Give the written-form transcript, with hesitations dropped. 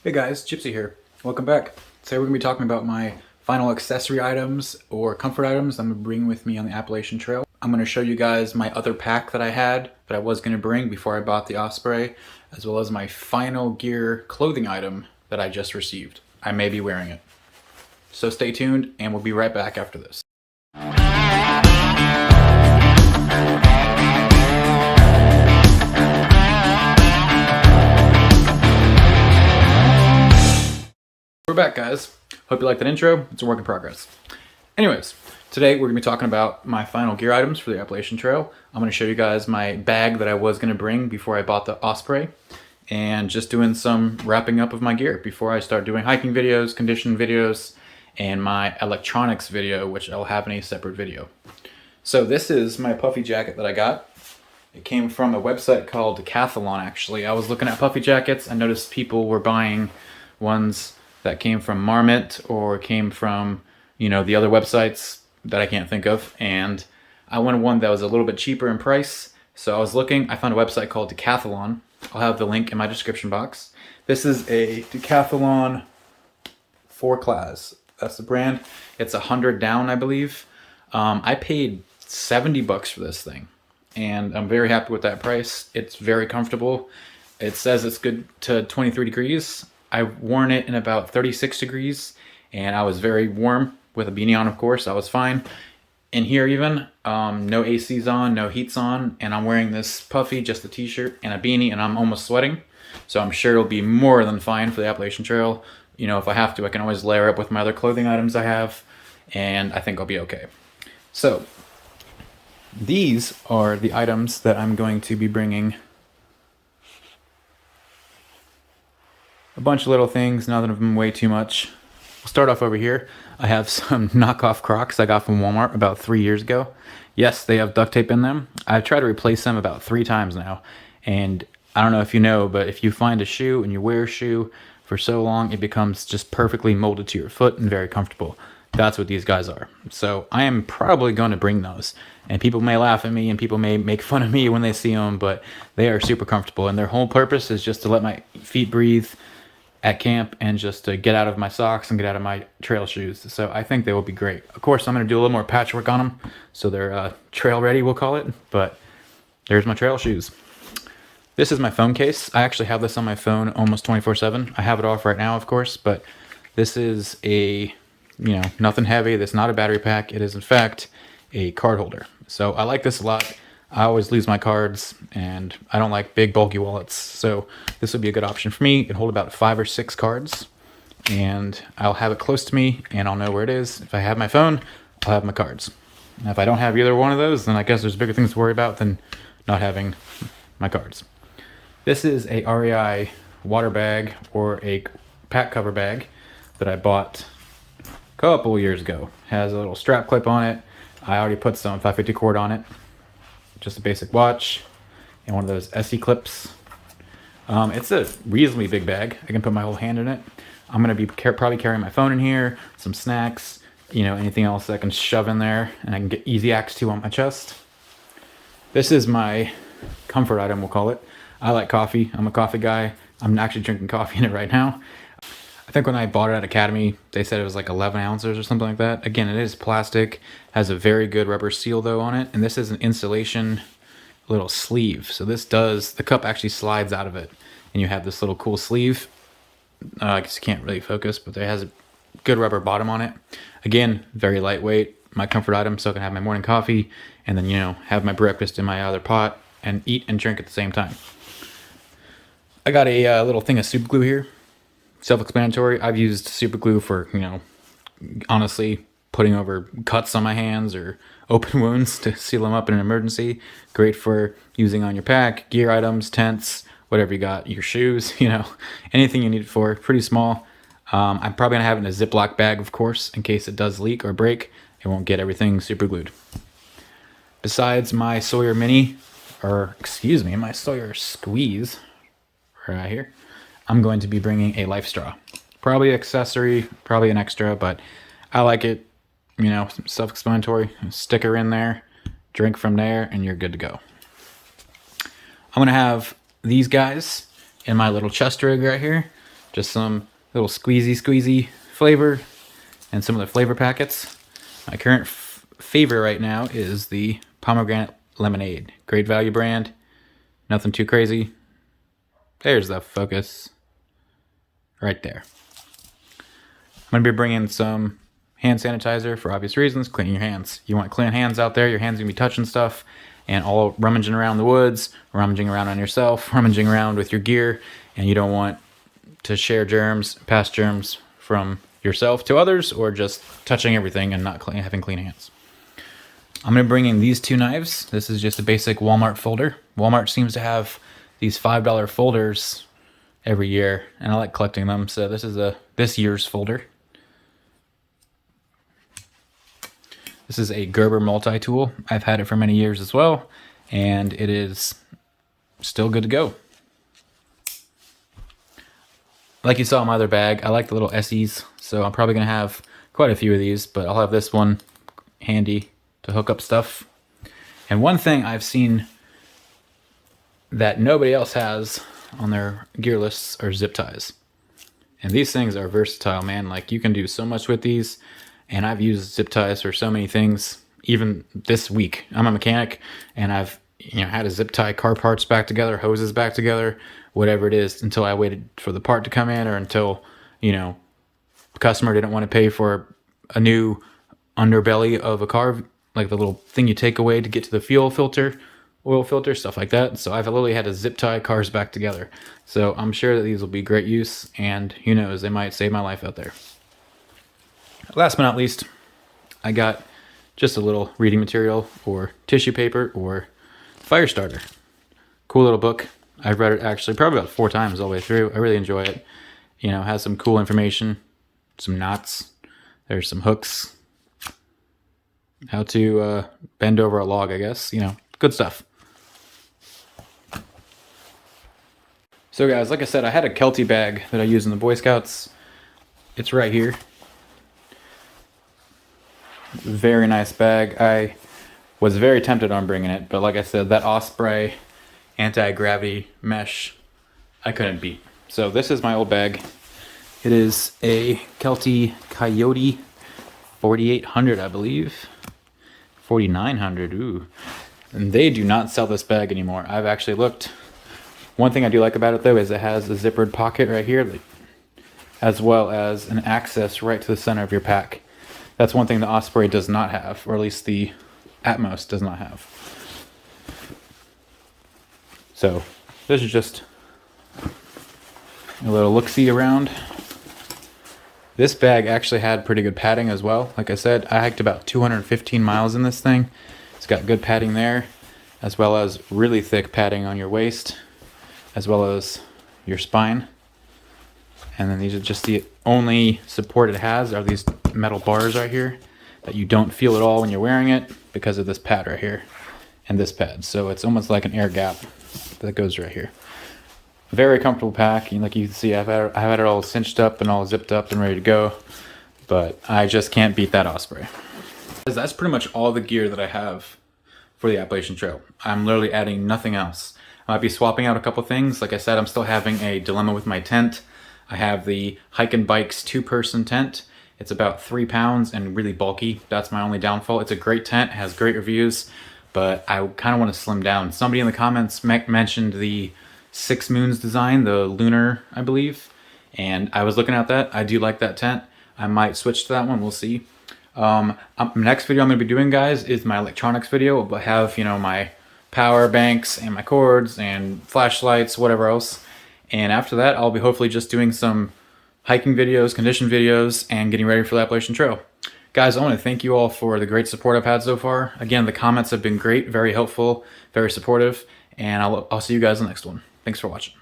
Hey guys, Gypsy here. Welcome back. Today we're going to be talking about my final accessory items or comfort items I'm going to bring with me on the Appalachian Trail. I'm going to show you guys my other pack that I had that I was going to bring before I bought the Osprey, as well as my final gear clothing item that I just received. I may be wearing it. So stay tuned and we'll be right back after this. We're back, guys. Hope you liked that intro. It's a work in progress. Anyways, today we're going to be talking about my final gear items for the Appalachian Trail. I'm going to show you guys my bag that I was going to bring before I bought the Osprey, and just doing some wrapping up of my gear before I start doing hiking videos, condition videos, and my electronics video, which I'll have in a separate video. So this is my puffy jacket that I got. It came from a website called Decathlon, actually. I was looking at puffy jackets. I noticed people were buying ones that came from Marmot or came from, the other websites that I can't think of. And I wanted one that was a little bit cheaper in price. So I was looking, I found a website called Decathlon. I'll have the link in my description box. This is a Decathlon 4-class. That's the brand. It's 100 down, I believe. I paid $70 for this thing, and I'm very happy with that price. It's very comfortable. It says it's good to 23 degrees. I've worn it in about 36 degrees, and I was very warm with a beanie on, of course. I was fine. In here even, no AC's on, no heat's on, and I'm wearing this puffy, just a t-shirt and a beanie, and I'm almost sweating. So I'm sure it'll be more than fine for the Appalachian Trail. If I have to, I can always layer up with my other clothing items I have, and I think I'll be okay. So these are the items that I'm going to be bringing. A bunch of little things, none of them way too much. We'll start off over here. I have some knockoff Crocs I got from Walmart about 3 years ago. Yes, they have duct tape in them. I've tried to replace them about 3 times now. And I don't know if you know, but if you find a shoe and you wear a shoe for so long, it becomes just perfectly molded to your foot and very comfortable. That's what these guys are. So I am probably going to bring those. And people may laugh at me and people may make fun of me when they see them, but they are super comfortable. And their whole purpose is just to let my feet breathe at camp and just to get out of my socks and get out of my trail shoes. So I think they will be great. Of course, I'm going to do a little more patchwork on them so they're trail ready, we'll call it. But there's my trail shoes. This is my phone case. I actually have this on my phone almost 24/7. I have it off right now, of course, but this is a, nothing heavy. That's not a battery pack. It is, in fact, a card holder. So I like this a lot. I always lose my cards, and I don't like big, bulky wallets. So this would be a good option for me. It'll hold about 5 or 6 cards, and I'll have it close to me, and I'll know where it is. If I have my phone, I'll have my cards. And if I don't have either one of those, then I guess there's bigger things to worry about than not having my cards. This is a REI water bag or a pack cover bag that I bought a couple years ago. Has a little strap clip on it. I already put some 550 cord on it. Just a basic watch and one of those SE clips. It's a reasonably big bag. I can put my whole hand in it. I'm going to be probably carrying my phone in here, some snacks, anything else that I can shove in there, and I can get easy access to on my chest. This is my comfort item, we'll call it. I like coffee. I'm a coffee guy. I'm actually drinking coffee in it right now. I think when I bought it at Academy, they said it was like 11 ounces or something like that. Again, it is plastic, has a very good rubber seal though on it, and this is an insulation little sleeve. So the cup actually slides out of it, and you have this little cool sleeve. I guess you can't really focus, but it has a good rubber bottom on it. Again, very lightweight, my comfort item, so I can have my morning coffee, and then, have my breakfast in my other pot, and eat and drink at the same time. I got a little thing of super glue here. Self-explanatory. I've used super glue for, honestly, putting over cuts on my hands or open wounds to seal them up in an emergency. Great for using on your pack, gear items, tents, whatever you got, your shoes, anything you need it for. Pretty small. I'm probably going to have it in a Ziploc bag, of course, in case it does leak or break. It won't get everything super glued. Besides my Sawyer Mini, my Sawyer Squeeze, right here, I'm going to be bringing a life straw. Probably accessory, probably an extra, but I like it. Self-explanatory. Sticker in there, drink from there, and you're good to go. I'm going to have these guys in my little chest rig right here. Just some little squeezy flavor and some of the flavor packets. My current favorite right now is the pomegranate lemonade. Great value brand. Nothing too crazy. There's the focus. Right there. I'm going to be bringing some hand sanitizer for obvious reasons. Cleaning your hands. You want clean hands out there. Your hands are going to be touching stuff and all rummaging around the woods, rummaging around on yourself, rummaging around with your gear, and you don't want to share germs, pass germs from yourself to others, or just touching everything and not having clean hands. I'm going to bring in these two knives. This is just a basic Walmart folder. Walmart seems to have these $5 folders every year, and I like collecting them, so this is this year's folder. This is a Gerber multi-tool. I've had it for many years as well, and it is still good to go. Like you saw in my other bag, I like the little Essies, so I'm probably going to have quite a few of these, but I'll have this one handy to hook up stuff. And one thing I've seen that nobody else has on their gear lists are zip ties. And these things are versatile, man. Like, you can do so much with these, and I've used zip ties for so many things. Even this week, I'm a mechanic, and I've had to zip tie car parts back together, hoses back together, whatever it is, until I waited for the part to come in, or until the customer didn't want to pay for a new underbelly of a car, like the little thing you take away to get to the fuel filter, oil filter, stuff like that. So I've literally had to zip tie cars back together. So I'm sure that these will be great use, and who knows, they might save my life out there. Last but not least, I got just a little reading material or tissue paper or fire starter. Cool little book. I've read it actually probably about 4 times all the way through. I really enjoy it. Has some cool information, some knots. There's some hooks. How to bend over a log, I guess. Good stuff. So guys, like I said, I had a Kelty bag that I use in the Boy Scouts. It's right here. Very nice bag. I was very tempted on bringing it, but like I said, that Osprey anti-gravity mesh I couldn't beat. So this is my old bag. It is a Kelty Coyote 4800, I believe. 4900, ooh. And they do not sell this bag anymore. I've actually looked. One thing I do like about it though is it has a zippered pocket right here, as well as an access right to the center of your pack. That's one thing the Osprey does not have, or at least the Atmos does not have. So this is just a little look-see around. This bag actually had pretty good padding as well. Like I said, I hiked about 215 miles in this thing. It's got good padding there, as well as really thick padding on your waist, as well as your spine. And then these are just the only support it has are these metal bars right here that you don't feel at all when you're wearing it because of this pad right here and this pad. So it's almost like an air gap that goes right here. Very comfortable pack. Like you can see, I've had it all cinched up and all zipped up and ready to go, but I just can't beat that Osprey. That's pretty much all the gear that I have for the Appalachian Trail. I'm literally adding nothing else. I might be swapping out a couple things. Like I said, I'm still having a dilemma with my tent. I have the Hike and Bikes 2-person tent. It's about 3 pounds and really bulky. That's my only downfall. It's a great tent, it has great reviews, but I kind of want to slim down. Somebody in the comments mentioned the 6 Moons design, the lunar, I believe, and I was looking at that. I do like that tent. I might switch to that one, we'll see. Next video I'm going to be doing, guys, is my electronics video. I'll have, my power banks and my cords and flashlights, whatever else. And after that, I'll be hopefully just doing some hiking videos, condition videos, and getting ready for the Appalachian Trail. Guys, I want to thank you all for the great support I've had so far. Again, the comments have been great, very helpful, very supportive, and I'll see you guys in the next one. Thanks for watching.